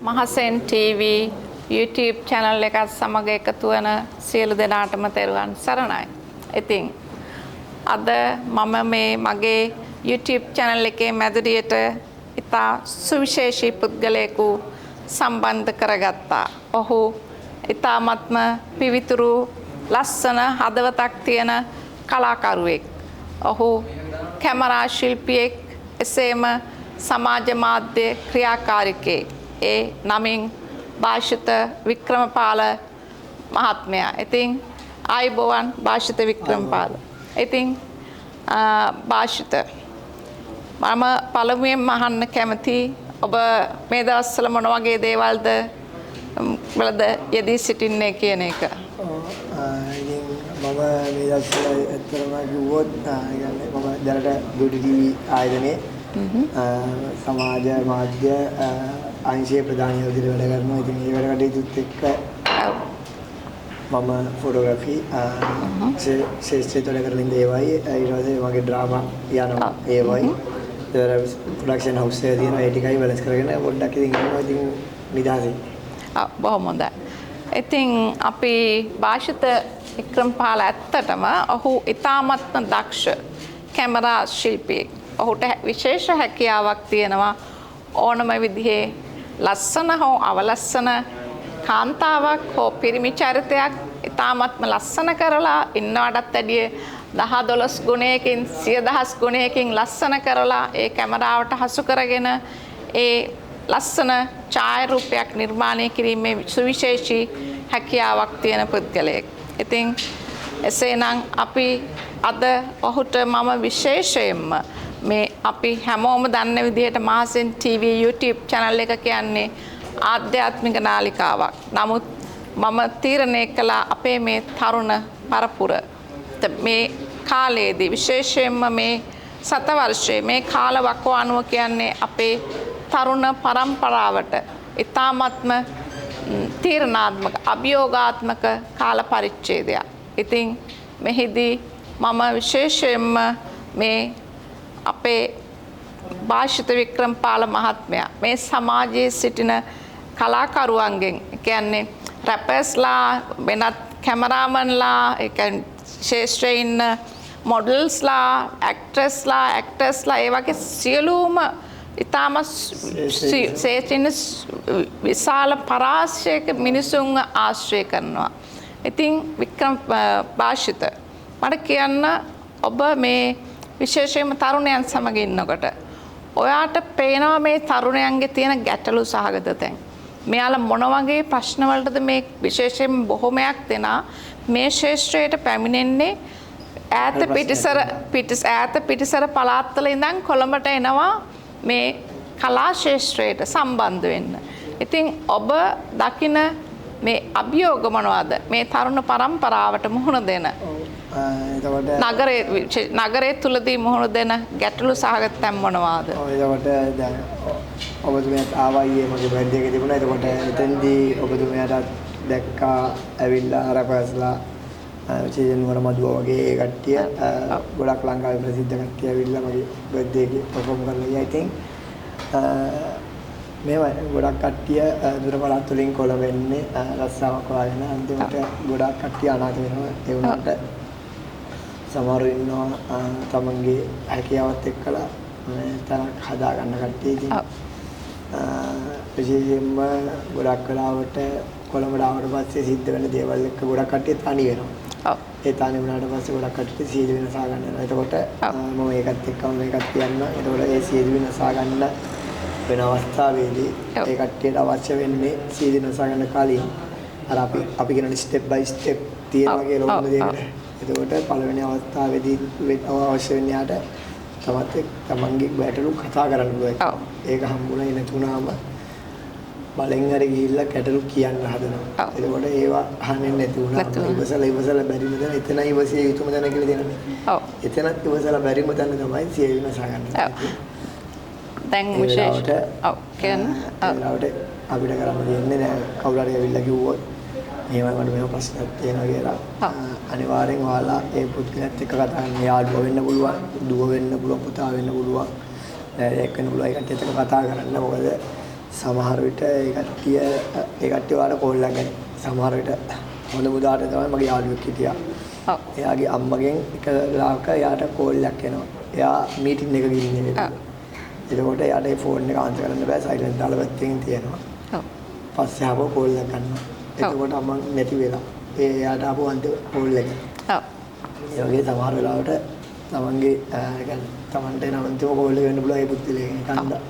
Mahasen TV YouTube channel එකත් සමග එකතු වන සියලු දෙනාටම තෙරුවන් සරණයි. ඉතින් අද මම මේ මගේ YouTube channel එකේ මැදිරියට ඉතා සුවිශේෂී පුද්ගලයෙකු සම්බන්ධ කරගත්තා. ඔහු ඉතාමත්ම පිවිතුරු ලස්සන හදවතක් තියෙන කලාකරුවෙක්. ඔහු කැමරා ශිල්පියෙක්, එසේම සමාජ මාධ්‍ය ක්‍රියාකාරිකයෙක්. ඒ නමින් භාෂිත වික්‍රමපාල මහත්මයා. ඉතින් ආයුබෝවන් භාෂිත වික්‍රමපාල. ඉතින් භාෂිත මම පළමුවෙන්ම අහන්න කැමති ඔබ මේ දවස්වල මොන වගේ දේවල්ද වලද යෙදී සිටින්නේ කියන එක. ඉතින් මම මේ දවස්වල ඇත්තටම කිව්වොත් මම දැනට දුටු ටීවී ආයතනයේ සමාජ මාධ්‍ය අංශයේ ප්‍රධානිය විදිහට වැඩ කරනවා. ඉතින් මේ වැඩ කටයුතුත් එක්ක මම ෆොටෝග්‍රැෆි ශේෂ්ත්‍රයට වැඩ කරන දේවයි ඊට පස්සේ මගේ ඩ්‍රාමා යනවා ඒවයි ප්‍රොඩක්ෂන් හවුස් එකේ තියෙන ඒ ටිකයි බැලන්ස් කරගෙන පොඩ්ඩක් ඉතින් ඉන්නවා. ඉතින් නිදහසේ. බොහොම හොඳයි. ඉතින් අපි භාෂිත වික්‍රමපාල ඇත්තටම ඔහු ඉතාමත්ම දක්ෂ කැමරා ශිල්පියෙක්. ඔහුට විශේෂ හැකියාවක් තියෙනවා ඕනම විදිහේ ලස්සන හෝ අවලස්සන කාන්තාවක් හෝ පිරිමි චරිතයක් ඉතාමත්ම ලස්සන කරලා ඉන්නවටත් වැඩිය 10-12 ගුණයකින් 100,000 ගුණයකින් ලස්සන කරලා ඒ කැමරාවට හසු කරගෙන ඒ ලස්සන ඡායාරූපයක් නිර්මාණය කිරීමේ සුවිශේෂී හැකියාවක් තියෙන පුද්ගලයෙක්. ඉතින් එසේනම් අපි අද ඔහුට මම විශේෂයෙන්ම මේ අපි හැමෝම දන්න විදිහට මහසෙන් TV YouTube channel එක කියන්නේ ආධ්‍යාත්මික නාලිකාවක්. නමුත් මම තීරණය කළා අපේ මේ තරුණ පරපුර මේ කාලයේදී විශේෂයෙන්ම මේ සතවර්ෂයේ මේ කාල වකවානුව කියන්නේ අපේ තරුණ පරම්පරාවට ඉතාමත්ම තීරණාත්මක අභියෝගාත්මක කාල පරිච්ඡේදයක්. ඉතින් මෙහිදී මම විශේෂයෙන්ම මේ අපේ භාෂිත වික්‍රමපාල මහත්මයා මේ සමාජයේ සිටින කලාකරුවන්ගෙන් කියන්නේ රැපර්ස්ලා වෙනත් කැමරාමන්ලා ඒ කියන්නේ ශේෂ්ත්‍රයේ ඉන්න මොඩල්ස්ලා ඇක්ටර්ස්ලා ඒ වගේ සියලුම ඉතාම ශේෂ්ත්‍රින විශාල පරාසයක මිනිසුන්ව ආශ්‍රය කරනවා. ඉතින් වික්‍රම භාෂිත මට කියන්න ඔබ මේ විශේෂයෙන්ම තරුණයන් සමග ඉන්නකොට ඔයාට පේනවා මේ තරුණයන්ගේ තියෙන ගැටලු සහගත තැන්. මෙයාලා මොන වගේ ප්‍රශ්න වලටද මේ විශේෂයෙන් බොහොමයක් දෙනා මේ ශාස්ත්‍රයට පැමිණෙන්නේ ඈත පිටිසර පළාත්වල ඉඳන් කොළඹට එනවා මේ කලා ශාස්ත්‍රයට සම්බන්ධ වෙන්න. ඉතින් ඔබ දකින මේ අභියෝග මොනවද මේ තරුණ පරම්පරාවට මුහුණ දෙන? නගරයේ තුලදී මුහුණ දෙන ගැටලු සහගත තැන් මොනවාද? එතකොට දැන් ඔබතුමියත් ආවයි මගේ බර්ත්ඩේ එක තිබුණා. එතකොට එතෙන්දී ඔබතුමියට දැක්කා ඇවිල්ලා රැපර්ස්ලා චේතන් වර මදුව වගේ ඒ කට්ටිය ගොඩක් ලංකාවේ ප්‍රසිද්ධ කට්ටිය ඇවිල්ලා මගේ බර්ත්ඩේ එකේ පර්ෆෝම් කරලා ගියා. ඉතින් මේවා ගොඩක් කට්ටිය දුර පළාත් වලින් කොළඹ වෙන්නේ රස්සාවක් හොයාගෙන අන්තිමට ගොඩක් කට්ටිය අනාථ වෙනවා. ඒ වුණාට සමහරව ඉන්නවා තමන්ගේ හැකියාවත් එක්කලා තනක් හදා ගන්න කට්ටිය. ඉතින් විශේෂයෙන්ම ගොඩක් වෙලාවට කොළඹට ආවට පස්සේ සිද්ධ වෙන දේවල් එක්ක ගොඩක් කට්ටිය තනි වෙනවා. ඒ තනි වුණාට පස්සේ ගොඩක් කට්ටිය සීල වෙනසා ගන්න යනවා. එතකොට මම ඒකත් එක්කම මේකත් කියන්න. එතකොට ඒ සීල වෙනසා ගන්න වෙන අවස්ථාවේදී ඒ කට්ටියට අවශ්‍ය වෙන්නේ සීල වෙනසා ගන්න කලින් අර අපි කියන ස්ටෙප් බයි ස්ටෙප් තියෙනවා කියලා ඕන දෙයකට. එතකොට පළවෙනි අවස්ථාවේදී අවශ්‍ය වෙන්නේ යාට තමන්ගේ ගැටලු කතා කරන්න පුළුවන්. ඒක හම්බුනේ නැතුණාම බලෙන් හරි ගිහිල්ලා ගැටලු කියන්න හදනවා. එතකොට ඒවා අහන්නේ නැති වුණා. ඉවසලා බැරිම තැන එතන ඉවසිය යුතුම තැන කියලා දෙනවා. එතනත් ඉවසලා බැරිම තැන තමයි සිය විනාශ ගන්න. දැන් විශේෂ කියන්නේ අපිට කරන්න දෙන්නේ දැන් කවුරු හරි ඇවිල්ලා කිව්වොත් මේවා මට මේව ප්‍රශ්නයක් තියෙනවා කියලා අනිවාර්යෙන් ඔයාලා ඒ පුද්ගලයාත් එක්ක කතා කරන්න යාළුවා වෙන්න පුළුවන්, දුව වෙන්න පුළුවන්, පුතා වෙන්න පුළුවන්, එක් වෙන්න පුළුවන්. ඒකට එක්ක කතා කරන්න. මොකද සමහර විට ඒ කට්ටිය වල කෝල් එකක් ගන්න. සමහර විට හොඳ උදාහරණ තමයි මගේ යාළුවෙක් හිටියා. ඔව්. එයාගේ අම්මගෙන් එක වෙලාවක එයාට කෝල් එකක් එනවා. එයා මීටින් එක ගිහින් ඉන්නේ. එතකොට එයාට ඒ ෆෝන් එක ආන්සර් කරන්න බෑ සයිලන්ට් දාලා පැත්තකින් තියෙනවා. ඔව්. පස්සේ ආපහු කෝල් එකක් ගන්නවා. එතකොට අම්මා නැති වෙලා. එයාට ආපහු අන්තිම කෝල් එක. ඔව්. ඒ වගේ සමහර වෙලාවට තමන්ගේ يعني තමන්ට එන අන්තිම කෝල් එක වෙන්න පුළුවන් ඒ පුද්ගලයාගෙන් කන්ද.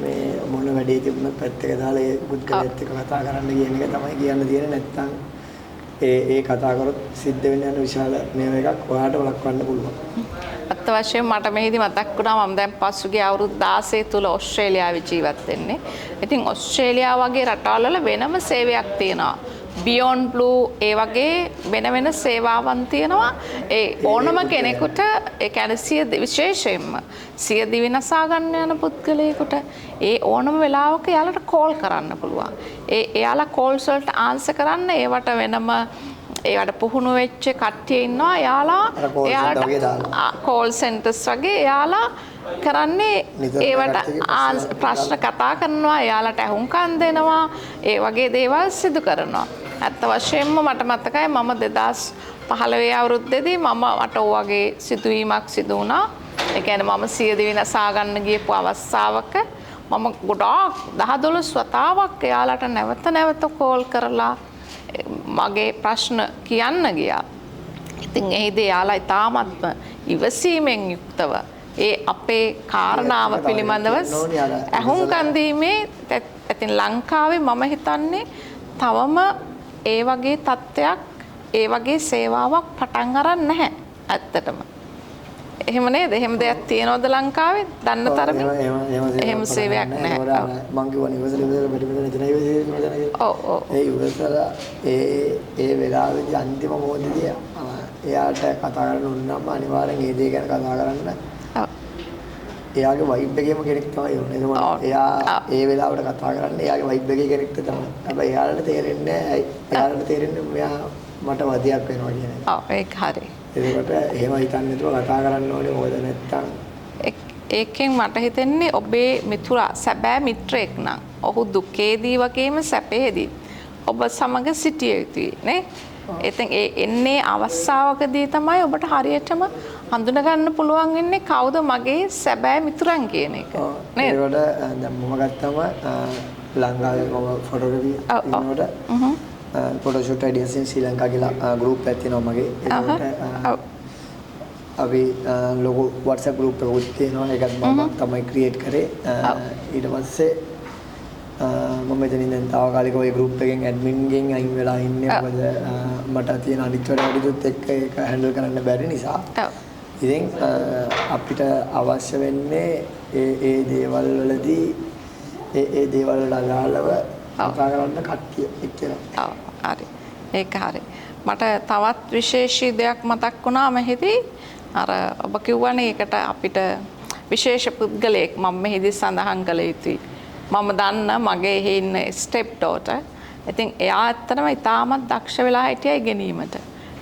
මේ මොන වැඩේ තිබුණත් පැත්තක දාලා ඒ පුද්ගලයාත් එක්ක කතා කරන්න කියන එක තමයි කියන්න තියෙන්නේ. නැත්තම් ඒ කතා කරොත් සිද්ධ වෙන යන විශාල මේව එකක් ඔයාට වළක්වන්න පුළුවන්. අත් වශයෙන් මට මෙහිදී මතක් වුණා මම දැන් පසුගිය අවුරුදු 16 තුල ඕස්ට්‍රේලියාවේ ජීවත් වෙන්නේ. ඉතින් ඕස්ට්‍රේලියාව වගේ රටවල් වල වෙනම සේවයක් තියෙනවා. Beyond Blue ඒ වගේ වෙන සේවාවන් තියෙනවා. ඒ ඕනම කෙනෙකුට ඒ කියන්නේ විශේෂයෙන්ම සිය දිවි නසා ගන්න යන පුද්ගලයෙකුට ඒ ඕනම වෙලාවක එයාලට කෝල් කරන්න පුළුවන්. එයාලා කෝල්ස් වලට ආන්සර් කරන්න ඒවට වෙනම ඒවට පුහුණු වෙච්ච කට්ටිය ඉන්නවා. එයාලට කෝල් සෙන්ටර්ස් වගේ එයාලා කරන්නේ ඒවට ප්‍රශ්න කතා කරනවා. එයාලට අහුම්කම් දෙනවා. ඒ වගේ දේවල් සිදු කරනවා. ඇත්ත වශයෙන්ම මට මතකයි මම 2015 අවුරුද්දේදී මට වගේ සිදුවීමක් සිදු වුණා. ඒ කියන්නේ මම සිය දිවි නසා ගන්න ගියපු අවස්ථාවක මම ගොඩාක් 10-12 වතාවක් එයාලට නැවත කෝල් කරලා මගේ ප්‍රශ්න කියන්න ගියා. ඉතින් එහිදී එයාලා ඉතාමත්ම ඉවසීමෙන් යුක්තව ඒ අපේ කාරණාව පිළිබඳව අහුම්කම් දීමේ ඉතින් ලංකාවේ මම හිතන්නේ තවම ඒ වගේ තත්ත්වයක් ඒ වගේ සේවාවක් පටන් අරන් නැහැ ඇත්තටම. එහෙම නේද? එහෙම දෙයක් තියනවද ලංකාවේ? දන්න තරමින් එහෙම සේවයක් නැහැ. මං කියවනේ ඉවසලා මෙතන ඉවසලා ඔව් ඔව්. ඒ ඉවසලා ඒ වෙලාවේදී අන්තිම මොහොතේදී එයාට කතා කරන්න උනනම් අනිවාර්යෙන් ඒ දේ ගැන කතා කරන්න. ඔව්. එයාගේ වයිබ් එකේම කෙනෙක් තමයි ඕනේ. ඒකෝට එයා ඒ වෙලාවට කතා කරන්නේ එයාගේ වයිබ් එකේ කෙනෙක්ට තමයි. හැබැයි එයාලට තේරෙන්නේ නැහැ. එයාලට තේරෙන්නේ මෙයා මට වදියක් වෙනවා කියන එක. ඔව් ඒක හරි. ඒකට එහෙම හිතන්නේ නැතුව කතා කරන්න ඕනේ. මොකද නැත්තම් ඒකෙන් මට හිතෙන්නේ ඔබේ මිතුරා සැබෑ මිත්‍රයෙක් නම් ඔහු දුකේදී වගේම සැපේදී ඔබ සමග සිටිය යුතුයි නේ. ඉතින් ඒ එන්නේ අවස්ථාවකදී තමයි ඔබට හරියටම හඳුනා ගන්න පුළුවන් වෙන්නේ කවුද මගේ සැබෑ මිතුරන් කියන එක. නේද? ඒකට දැන් මම ගත්තම ලංකාවේ මම ෆොටෝග්‍රැෆි කරනකොට ෆොටෝ ෂූට් අයිඩියාස් ඉන් ශ්‍රී ලංකා කියලා ගෲප් එකක් තියෙනවා මගේ. ඒකට අපි ලොකු WhatsApp group එකකුත් තියෙනවා. ඒකත් මම තමයි ක්‍රියේට් කරේ. ඊට පස්සේ මම මෙතනින් දැන් තාවකාලිකව ඒ group එකෙන් admin ගෙන් අයින් වෙලා ඉන්නේ. මොකද මට තියෙන අනිත් වැඩවලුත් එක්ක ඒක handle කරන්න බැරි නිසා. ඉතින් අපිට අවශ්‍ය වෙන්නේ ඒ දේවල් වලදී ඒ දේවල් වල අදාළව කතා කරන්න කට්ටිය එක්කලා. ඔව් හරි. ඒක හරි. මට තවත් විශේෂී දෙයක් මතක් වුණා මෙහිදී. අර ඔබ කිව්වනේ ඒකට අපිට විශේෂ පුද්ගලයෙක් මම මෙහිදී සඳහන් කළ යුතුයි. මම දන්න මගේ එහි ඉන්න ස්ටෙප් ඩෝටර්. ඉතින් එයා ඇත්තටම ඉතාමත් දක්ෂ වෙලා හිටියා ඉගෙනීමට.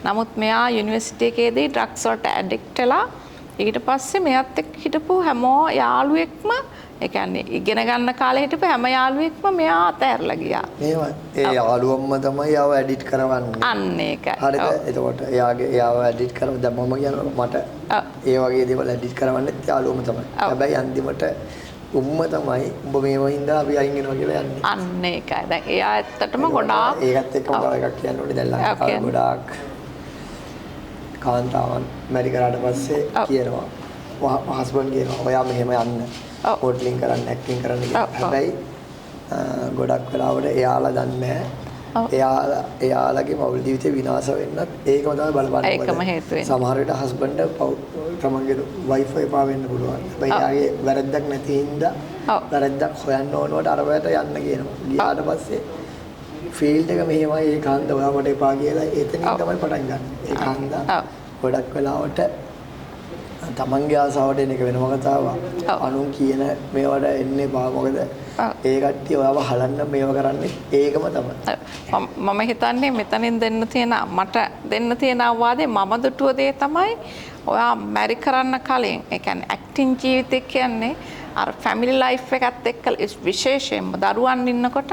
නමුත් මෙයා යුනිවර්සිටි එකේදී ඩ්‍රග්ස් වලට ඇඩික්ට් වෙලා ඊට පස්සේ මෙයාත් එක්ක හිටපු හැමෝ යාළුවෙක්ම ඒ කියන්නේ ඉගෙන ගන්න කාලේ හිටපු හැම යාළුවෙක්ම මෙයා අතහැරලා ගියා. ඒ යාළුවම්ම තමයි යාව එඩිට් කරවන්නේ. අන්න ඒකයි. හරිද? එතකොට යාව එඩිට් කරව දැන් මම කියනවා මට ඒ වගේ දේවල් එඩිට් කරවන්නෙත් යාළුවම තමයි. හැබැයි අන්තිමට උම්ම තමයි උඹ මේව හින්දා අපි අයින් වෙනවා කියලා යන්නේ. අන්න ඒකයි. දැන් එයා ඇත්තටම ගොඩාක් ඒකත් එක්කම තව එකක් කියන්න ඕනේ. දැන් ලංකාවේ ගොඩාක් කාන්තාවන් මැරි කරාට පස්සේ කියනවා හස්බන්ඩ් කියනවා ඔයා මෙහෙම යන්න. මොඩලින් කරන්න ඇක්ටිං කරන්න කියලා. හැබැයි ගොඩක් වෙලාවට එයාලා දන්නේ නැහැ. එයාලගේ පෞල් ජීවිතේ විනාශ වෙන්නත් ඒකම තමයි බලපන්නේ. ඒකම හේතු වෙන්නේ. සමහර විට හස්බන්ඩ් තමන්ගේ වයිෆ් එපා වෙන්න පුළුවන්. හැබැයි එයාගේ වැරද්දක් නැති හින්දා වැරද්දක් හොයන්න ඕනවට අර වැට යන්න කියනවා. ගියාට පස්සේ ෆීල්ඩ් එක මෙහෙමයි ඒකාන්ත ඔයා මට එපා කියලා එතනින් තමයි පටන් ගන්න. ඒකාන්ත ගොඩක් වෙලාවට තමන්ගේ ආසාවට එන එක වෙනම කතාවක්. අනුන් කියන මේවට එන්නේ බා මොකද ඒ කට්ටිය ඔයාව හලන්න මේව කරන්නේ ඒකම තමයි. මම හිතන්නේ මෙතනින් මට දෙන්න තියෙන අවවාදේ මම දුටුව දේ තමයි ඔයා මැරි කරන්න කලින් ඒ කියන්නේ ඇක්ටිං ජීවිතය කියන්නේ අර ෆැමිලි ලයිෆ් එකත් එක්ක විශේෂයෙන්ම දරුවන් ඉන්නකොට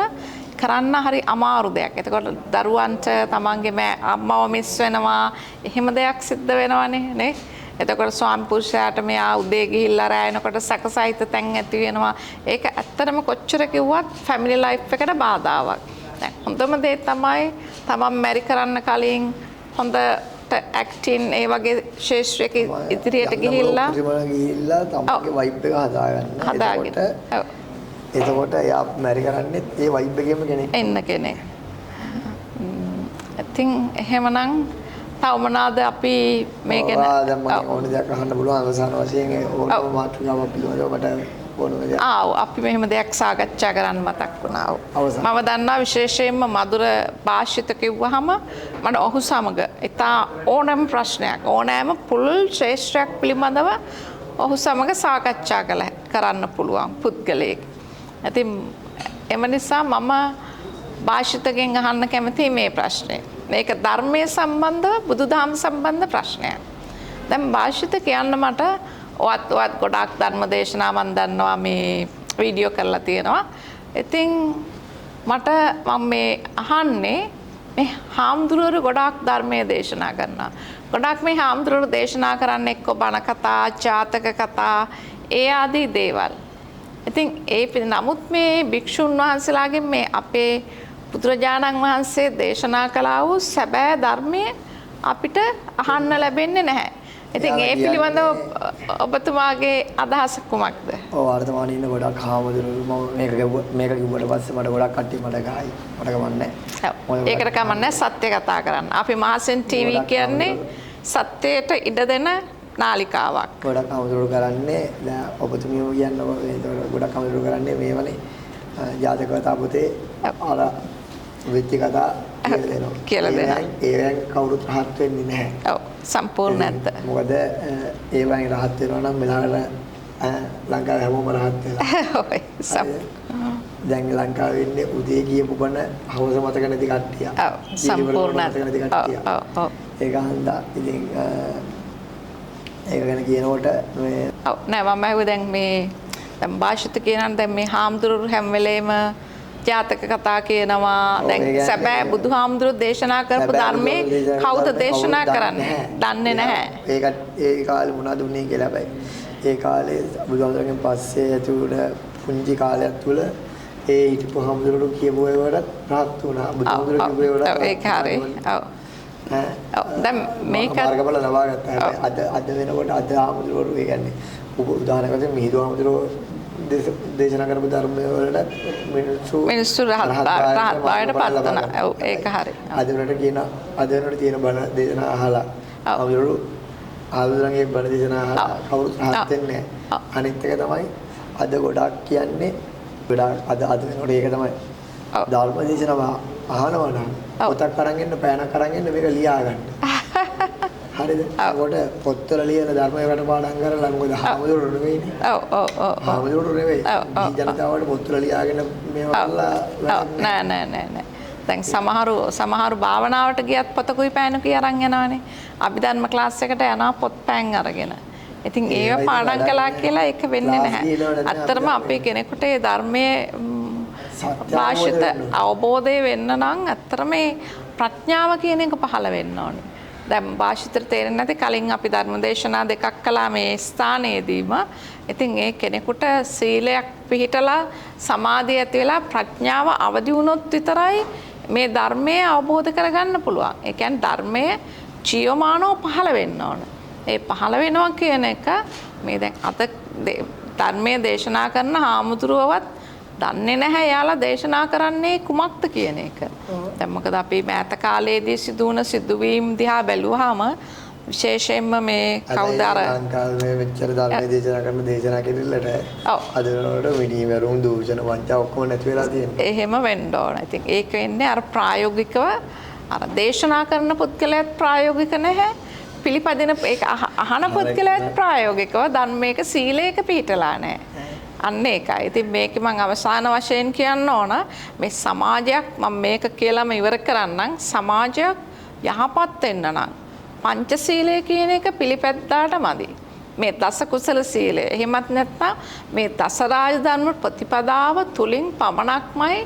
කරන්න හරි අමාරු දෙයක්. එතකොට දරුවන්ට තමන්ගේ අම්මව මිස් වෙනවා. එහෙම දෙයක් සිද්ධ වෙනවනේ නේ. එතකොට ස්වාමි පුරුෂයාට මෙයා උදේ ගිහිල්ලා රැ එනකොට සැකසහිත තැන් ඇති වෙනවා. ඒක ඇත්තටම කොච්චර කිව්වත් ෆැමිලි ලයිෆ් එකට බාධාවක්. දැන් හොඳම දේ තමයි තමන් මැරි කරන්න කලින් හොඳට ඇක්ටින් ඒ වගේ ශේෂ්ත්‍රයක ඉදිරියට ගිහිල්ලා තමන්ගේ වයිබ් එක හදාගන්න. එතකොට එයා මැරි කරන්නේ ඒ වයිබ් එකේම කෙනෙක්. එන්න කෙනෙක්. ඉතින් එහෙමනම් තව මොනවාද අපි මේ ගැන දැන් මම ඕන දෙයක් අහන්න පුළුවන් අවසාන වශයෙන් ඕනම මාතෘකාවක් පිළිබඳව මට ඕන දෙයක්. අපි මෙහෙම දෙයක් සාකච්ඡා කරන්න මතක් වුණා. මම දන්නා විශේෂයෙන්ම මధుර භාෂිත කිව්වහම මට ඔහු සමග ඉතා ඕනෑම ප්‍රශ්නයක් ඕනෑම පුළුල් ශ්‍රේෂ්ඨයක් පිළිබඳව ඔහු සමග සාකච්ඡා කරන්න පුළුවන් පුද්ගලයෙක්. ඉතින් එම නිසා මම භාෂිතගෙන් අහන්න කැමතියි මේ ප්‍රශ්නේ. මේක ධර්මයේ සම්බන්ධව බුදුදහම සම්බන්ධ ප්‍රශ්නයක්. දැන් භාෂිත කියන්න මට ඔවත් ගොඩාක් ධර්ම දේශනා මම දන්නවා මේ වීඩියෝ කරලා තියෙනවා. ඉතින් මට මම මේ අහන්නේ මේ හාමුදුරුවෝ ගොඩාක් ධර්මයේ දේශනා කරනවා. ගොඩාක් මේ හාමුදුරුවෝ දේශනා කරන්නේ එක්ක බණ කතා, ජාතක කතා, ඒ ආදී දේවල්. ඉතින් නමුත් මේ භික්ෂුන් වහන්සේලාගෙන් මේ අපේ බුදුරජාණන් වහන්සේ දේශනා කළා වූ සැබෑ ධර්මය අපිට අහන්න ලැබෙන්නේ නැහැ. ඉතින් ඒ පිළිබඳව ඔබතුමාගේ අදහස කුමක්ද? ඔව් වර්තමානයේ ඉන්න ගොඩක් හාමුදුරුවෝ මේක කිව්වට පස්සේ මට ගොඩක් කට්ටිය මට ගහයි. මට කමන්නේ නැහැ. ඒකට කමන්නේ සත්‍ය කතා කරන්න. අපි මහසෙන් ටීවී කියන්නේ සත්‍යයට ඉඩ දෙන නාලිකාවක්. ගොඩක් හාමුදුරුවෝ කරන්නේ දැන් ඔබතුමියෝ කියනවා ගොඩක් හාමුදුරුවෝ කරන්නේ මේවනේ ජාතක කතා පොතේ අර වෙච්ච කතා කියලා දෙනවා. ඒවෙන් කවුරුත් රහත් වෙන්නේ නැහැ. ඔව් සම්පූර්ණ නැත්ද. මොකද ඒවෙන් රහත් වෙනවා නම් මෙලකට ලංකාවේ හැමෝම රහත් වෙනවා. ඔය දැන් ලංකාවේ ඉන්නේ උදේ කියපු බණ හවස මතක නැති කට්ටිය. ඔව් සම්පූර්ණ නැති කට්ටිය. ඔව් ඒක හන්දා ඉතින් ඒක ගැන කියනකොට මේ ඔව් නෑ මම ඇහුවේ දැන් මේ දැන් භාෂිත කියනනම් දැන් මේ හාමුදුරුවෝ හැම වෙලේම ජාතක කතා කියනවා. දැන් සැබෑ බුදුහාමුදුරුවෝ දේශනා කරපු ධර්මයේ කවුද දේශනා කරන්නේ? දන්නේ නැහැ. ඒකට ඒ කාලේ මොනවද උනේ කියලා බයි. ඒ කාලේ බුදුහාමුදුරුවෝගෙන් පස්සේ ඇතුළ පුංචි කාලයක් තුල ඒ හිටපු හාමුදුරුවෝ කියපු ඒවාට රහත් වුණා. බුදුහාමුදුරුවෝ කියපු ඒවාට ඒක හරි. ඔව්. දැන් මේක මාර්ගඵල ලබා ගත්තා. අද වෙනකොට අද හාමුදුරුවෝ ඒ කියන්නේ උදාහරණයක් වශයෙන් මිහිඳු හාමුදුරුවෝ දේශනා කරපු ධර්මයේ වලට මිනිස්සු රහත් බවට පත් වෙනවා. ඔව් ඒක හරි. අද වෙනකොට තියෙන බණ දේශනා අහලා ආවුරුන්ගේ බණ දේශනා අහලා කවුරුත් රහත් වෙන්නේ නැහැ. අනිත් එක තමයි අද ගොඩක් කියන්නේ අද වෙනකොට ඒක තමයි ධර්ම දේශනාව අහනවා නම් පොතක් අරන් එන්න පෑනක් අරන් එන්න මේක ලියා ගන්න. හරිද? ඒකට පොත්වල ලියන ධර්මයකට පාඩම් කරලා මොකද හාමුදුරුවෝ නෙවෙයිනේ. ඔව්. හාමුදුරුවෝ නෙවෙයි. ජනතාවට පොත්වල ලියාගෙන මේවල්ලා නෑ. දැන් සමහරු භාවනාවට ගියත් පොතකුයි පෑනකුයි අරන් යනවානේ. අභිධර්ම ක්ලාස් එකට යනවා පොත් පෑන් අරගෙන. ඉතින් ඒව පාඩම් කළා කියලා ඒක වෙන්නේ නැහැ. අත්‍තරම අපේ කෙනෙකුට ඒ ධර්මයේ භාෂිත අවබෝධය වෙන්න නම් ඇත්තටම මේ ප්‍රඥාව කියන එක පහළ වෙන්න ඕනේ. දැන් භාෂිතට තේරෙන්නේ නැති කලින් අපි ධර්ම දේශනා දෙකක් කළා මේ ස්ථානයේදීම. ඉතින් ඒ කෙනෙකුට සීලයක් පිළිහිටලා සමාධිය ඇති වෙලා ප්‍රඥාව අවදි වුණොත් විතරයි මේ ධර්මය අවබෝධ කරගන්න පුළුවන්. ඒ කියන්නේ ධර්මය ජීවමානව පහළ වෙන්න ඕන. ඒ පහළ වෙනවා කියන එක මේ දැන් අද ධර්මයේ දේශනා කරන හාමුදුරුවවත් දන්නේ නැහැ යාලා දේශනා කරන්නේ කුමක්ද කියන එක. දැන් මොකද අපි මෑත කාලයේදී සිදුවුණ සිදුවීම් දිහා බැලුවාම විශේෂයෙන්ම මේ කවුද අර ලංකාවේ මෙච්චර ධර්මයේ දේශනා කරන දේශනා කෙරෙල්ලට අද වෙනකොට මිනිමරුන් දූෂණ වංචා ඔක්කොම නැති වෙලා තියෙනවා. එහෙම වෙන්න ඕන. ඉතින් ඒක වෙන්නේ අර ප්‍රායෝගිකව අර දේශනා කරන පුද්ගලයාත් ප්‍රායෝගික නැහැ. පිළිපදින ඒක අහන පුද්ගලයාත් ප්‍රායෝගිකව ධර්මයක සීලයක පිළිපදලා නැහැ. අන්න ඒකයි. ඉතින් මේක මම අවසාන වශයෙන් කියන්න ඕන මේ සමාජයක් මම මේක කියලාම ඉවර කරන්නම්. සමාජයක් යහපත් වෙන්න නම් පංචශීලය කියන එක පිළිපැද්දාට මදි. මේ දස කුසල සීලය. එහෙමත් නැත්නම් මේ දස රාජධර්ම ප්‍රතිපදාව තුලින් පමණක්මයි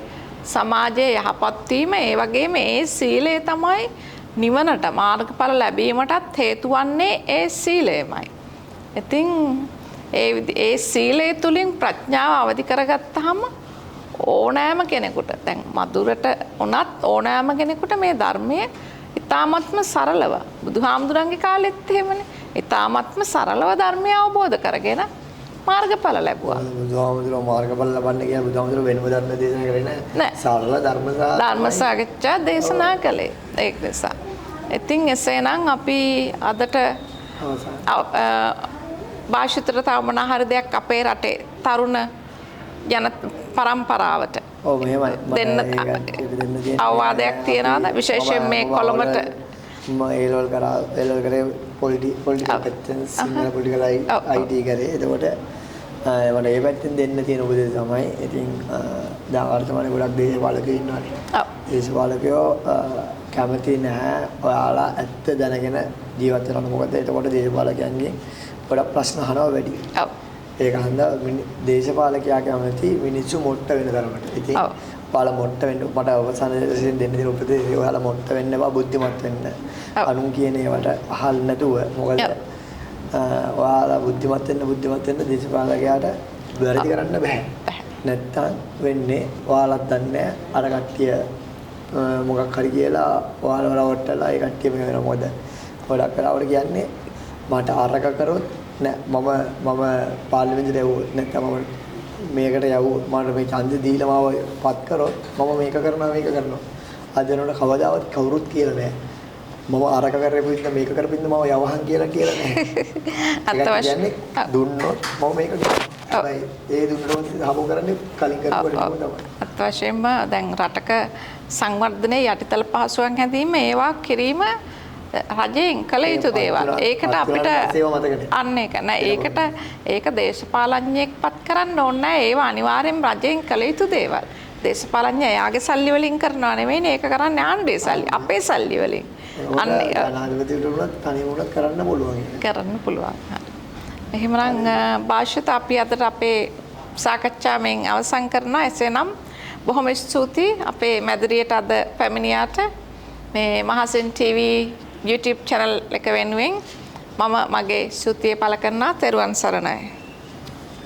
සමාජයේ යහපත් වීම. ඒ වගේම ඒ සීලය තමයි නිවනට මාර්ගඵල ලැබීමටත් හේතු වන්නේ ඒ සීලයමයි. ඉතින් ඒ සීලය තුලින් ප්‍රඥාව අවදි කරගත්තාම ඕනෑම කෙනෙකුට දැන් මధుරට උනත් ඕනෑම කෙනෙකුට මේ ධර්මයේ ඊ타ත්ම සරලව බුදුහාමුදුරන්ගේ කාලෙත් එහෙමනේ ඊ타ත්ම සරලව ධර්මය අවබෝධ කරගෙන මාර්ගඵල ලැබුවා. බුදුහාමුදුරුවෝ මාර්ගඵල ලබන්න කියලා බුදුහාමුදුරුවෝ වෙනම ධර්ම දේශනා කරේ නැහැ. සරල ධර්ම සාකච්ඡා දේශනා කළේ ඒක නිසා. ඉතින් එසේනම් අපි අදට භාෂිතට තව මොන හරි දෙයක් අපේ රටේ තරුණ ජන පරම්පරාවට දෙන්න අවවාදයක් තියනවාද විශේෂයෙන් මේ කොළඹට ඒලවල් කරේ පොලිටිකල් පැත්තෙන් සිංහල පොලිටිකල් IT කරේ. එතකොට මට ඒ පැත්තෙන් දෙන්න තියෙන උපදෙස් තමයි ඉතින් දැන් වර්තමානයේ ගොඩක් දේශපාලකයෝ ඉන්නවානේ. දේශපාලකයෝ කැමති නැහැ ඔයාලා ඇත්ත දැනගෙන ජීවත් වෙනවා. මොකද එතකොට දේශපාලකයන්ගේ ගොඩක් ප්‍රශ්න අහනවා වැඩි. ඒක හන්දා දේශපාලකයා කැමති මිනිස්සු මොට්ට වෙන තරමට. ඉතින් ඔයාලා මොට්ට වෙන්න මට අවසාන දෙයෙන් දෙන්න දෙන උපදේශය ඔයාලා මොට්ට වෙන්න බා බුද්ධිමත් වෙන්න. අනුන් කියන ඒවට අහල් නැතුව මොකද ඔයාලා බුද්ධිමත් වෙන්න දේශපාලකයාට වැරදි කරන්න බෑ. නැත්තම් වෙන්නේ ඔයාලත් දන්නේ අර කට්ටිය මොකක් හරි කියලා ඔයාලව රවට්ටලා ඒ කට්ටිය මේ වෙනවා. මොකද ගොඩක් වෙලාවට කියන්නේ මට අරක කරොත් නෑ මම පාර්ලිමේන්තුවට යවුවොත් නැත්නම් මම මේකට යවුවොත් මට මේ ඡන්දෙ දීලා මාව පත් කරොත් මම මේක කරනවා අද වෙනකොට කවදාවත් කවුරුත් කියලා නෑ මම අරක කරපු මේක කරපින්ද මම යවහන් කියලා නෑ අත්වශ්‍ය දුන්නොත් මම මේක කරනවා ඒ දුන්නොත් හමු කරන්නේ කලින් කරපුවා තමයි අත්වශ්‍යයෙන්ම දැන් රටක සංවර්ධනයේ යටිතල පහසුකම් හැදීම ඒවා කිරීම රජයෙන් කළ යුතු දේවල්. ඒකට අපිට අන්න ඒක නෑ. ඒක දේශපාලඥයෙක් පත් කරන්න ඕනේ නෑ. ඒවා අනිවාර්යෙන් රජයෙන් කළ යුතු දේවල්. දේශපාලඥය එයාගේ සල්ලි වලින් කරනවා නෙවෙයි. ඒක කරන්නේ ආණ්ඩුවේ සල්ලි. අපේ සල්ලි වලින්. අන්න ඒක. ජනාධිපතිට උනත් තනියම උනත් කරන්න පුළුවන්. කරන්න පුළුවන්. එහෙමනම් භාෂිත අපි අදට අපේ සාකච්ඡාවෙන් අවසන් කරනවා. එසේනම් බොහොම ස්තුතියි අපේ මැදිරියට අද පැමිණියාට මේ මහසෙන් TV YouTube channel එක වෙනුවෙන් මම මගේ ස්තුතිය පළ කරනවා. තෙරුවන් සරණයි.